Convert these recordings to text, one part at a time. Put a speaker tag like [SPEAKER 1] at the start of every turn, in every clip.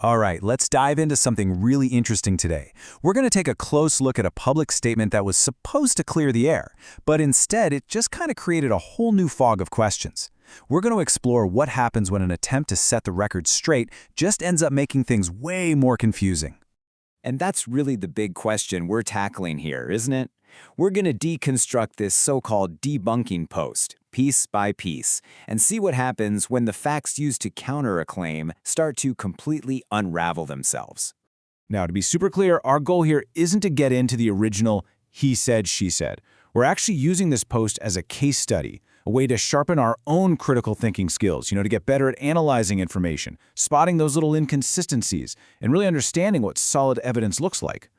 [SPEAKER 1] All right, let's dive into something really interesting today. We're going to take a close look at a public statement that was supposed to clear the air, but instead it just kind of created a whole new fog of questions. We're going to explore what happens when an attempt to set the record straight just ends up making things way more confusing.
[SPEAKER 2] And that's really the big question we're tackling here, isn't it? We're going to deconstruct this so-called debunking post, piece by piece, and see what happens when the facts used to counter a claim start to completely unravel themselves.
[SPEAKER 1] Now, to be super clear, our goal here isn't to get into the original he said, she said. We're actually using this post as a case study, a way to sharpen our own critical thinking skills, to get better at analyzing information, spotting those little inconsistencies, and really understanding what solid evidence looks like.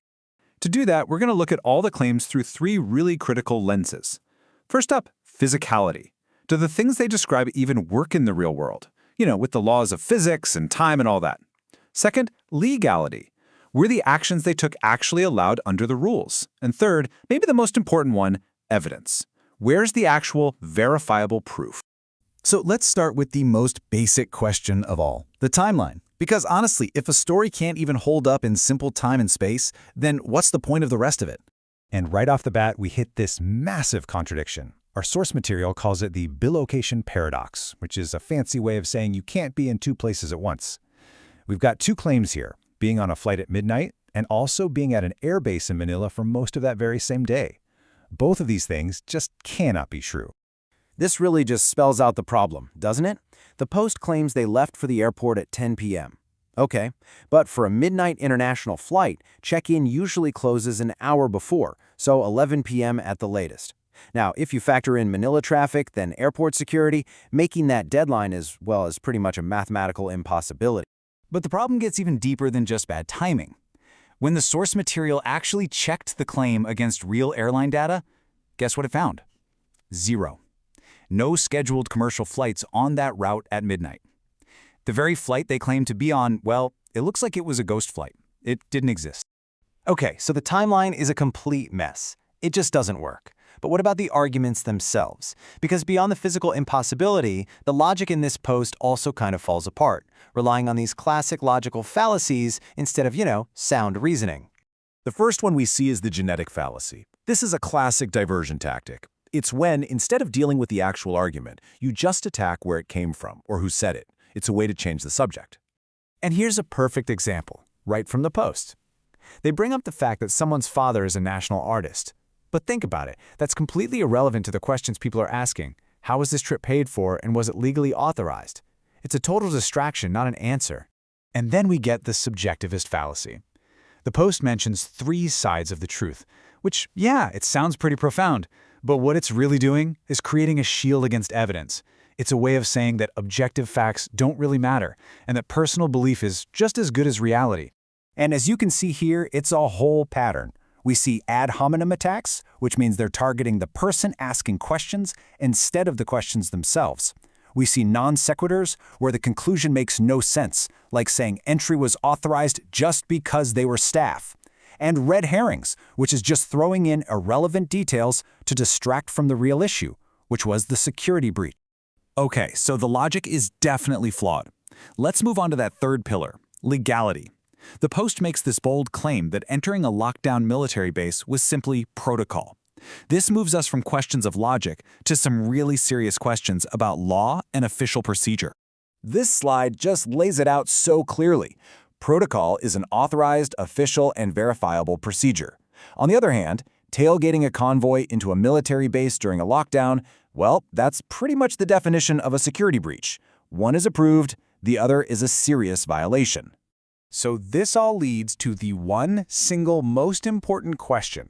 [SPEAKER 1] To do that, we're going to look at all the claims through three really critical lenses. First up, physicality. Do the things they describe even work in the real world? With the laws of physics and time and all that. Second, legality. Were the actions they took actually allowed under the rules? And third, maybe the most important one, evidence. Where's the actual verifiable proof? So let's start with the most basic question of all, the timeline. Because honestly, if a story can't even hold up in simple time and space, then what's the point of the rest of it? And right off the bat, we hit this massive contradiction. Our source material calls it the Bilocation paradox, which is a fancy way of saying you can't be in two places at once. We've got two claims here, being on a flight at midnight and also being at an air base in Manila for most of that very same day. Both of these things just cannot be true.
[SPEAKER 3] This really just spells out the problem, doesn't it? The Post claims they left for the airport at 10 p.m. Okay, but for a midnight international flight, check-in usually closes an hour before, so 11 p.m. at the latest. Now, if you factor in Manila traffic, then airport security, making that deadline is pretty much a mathematical impossibility.
[SPEAKER 1] But the problem gets even deeper than just bad timing. When the source material actually checked the claim against real airline data, guess what it found? Zero. No scheduled commercial flights on that route at midnight. The very flight they claimed to be on, it looks like it was a ghost flight. It didn't exist.
[SPEAKER 3] Okay, so the timeline is a complete mess. It just doesn't work. But what about the arguments themselves? Because beyond the physical impossibility, the logic in this post also kind of falls apart, relying on these classic logical fallacies instead of, sound reasoning.
[SPEAKER 4] The first one we see is the genetic fallacy. This is a classic diversion tactic. It's when, instead of dealing with the actual argument, you just attack where it came from or who said it. It's a way to change the subject.
[SPEAKER 1] And here's a perfect example, right from the post. They bring up the fact that someone's father is a national artist. But think about it, that's completely irrelevant to the questions people are asking. How was this trip paid for and was it legally authorized? It's a total distraction, not an answer. And then we get the subjectivist fallacy. The post mentions three sides of the truth, which, it sounds pretty profound. But what it's really doing is creating a shield against evidence. It's a way of saying that objective facts don't really matter, and that personal belief is just as good as reality.
[SPEAKER 3] And as you can see here, it's a whole pattern. We see ad hominem attacks, which means they're targeting the person asking questions instead of the questions themselves. We see non sequiturs, where the conclusion makes no sense, like saying entry was authorized just because they were staff. And red herrings, which is just throwing in irrelevant details to distract from the real issue, which was the security breach.
[SPEAKER 1] Okay, so the logic is definitely flawed. Let's move on to that third pillar, legality. The Post makes this bold claim that entering a lockdown military base was simply protocol. This moves us from questions of logic to some really serious questions about law and official procedure.
[SPEAKER 4] This slide just lays it out so clearly. Protocol is an authorized, official, and verifiable procedure. On the other hand, tailgating a convoy into a military base during a lockdown, that's pretty much the definition of a security breach. One is approved, the other is a serious violation.
[SPEAKER 1] So this all leads to the one single most important question.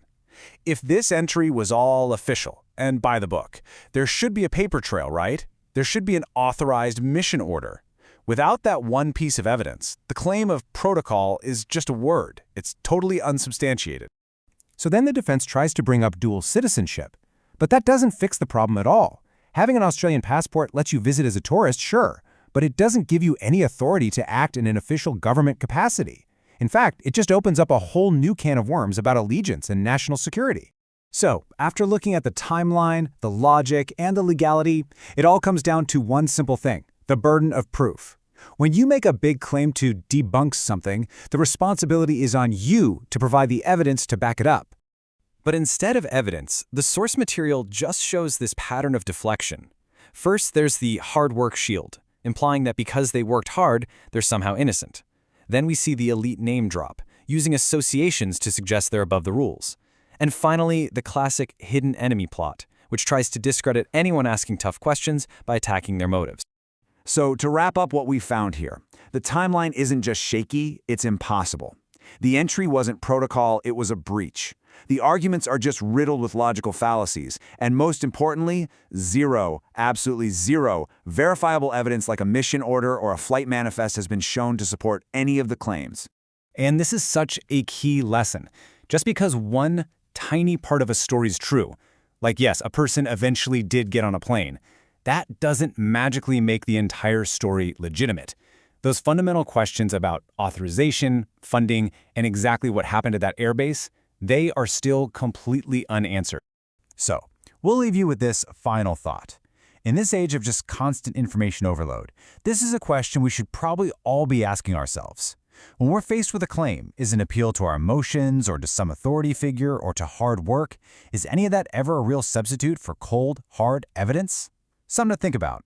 [SPEAKER 1] If this entry was all official and by the book, there should be a paper trail, right? There should be an authorized mission order. Without that one piece of evidence, the claim of protocol is just a word. It's totally unsubstantiated.
[SPEAKER 3] So then the defense tries to bring up dual citizenship. But that doesn't fix the problem at all. Having an Australian passport lets you visit as a tourist, sure, but it doesn't give you any authority to act in an official government capacity. In fact, it just opens up a whole new can of worms about allegiance and national security. So, after looking at the timeline, the logic, and the legality, it all comes down to one simple thing, the burden of proof. When you make a big claim to debunk something, the responsibility is on you to provide the evidence to back it up.
[SPEAKER 5] But instead of evidence, the source material just shows this pattern of deflection. First, there's the hard work shield, implying that because they worked hard, they're somehow innocent. Then we see the elite name drop, using associations to suggest they're above the rules. And finally, the classic hidden enemy plot, which tries to discredit anyone asking tough questions by attacking their motives.
[SPEAKER 4] So to wrap up what we found here, the timeline isn't just shaky, it's impossible. The entry wasn't protocol, it was a breach. The arguments are just riddled with logical fallacies, and most importantly, zero, absolutely zero, verifiable evidence like a mission order or a flight manifest has been shown to support any of the claims.
[SPEAKER 3] And this is such a key lesson. Just because one tiny part of a story is true, like yes, a person eventually did get on a plane, that doesn't magically make the entire story legitimate. Those fundamental questions about authorization, funding, and exactly what happened at that airbase, they are still completely unanswered. So, we'll leave you with this final thought. In this age of just constant information overload, this is a question we should probably all be asking ourselves. When we're faced with a claim, is an appeal to our emotions or to some authority figure or to hard work, is any of that ever a real substitute for cold, hard evidence? Something to think about.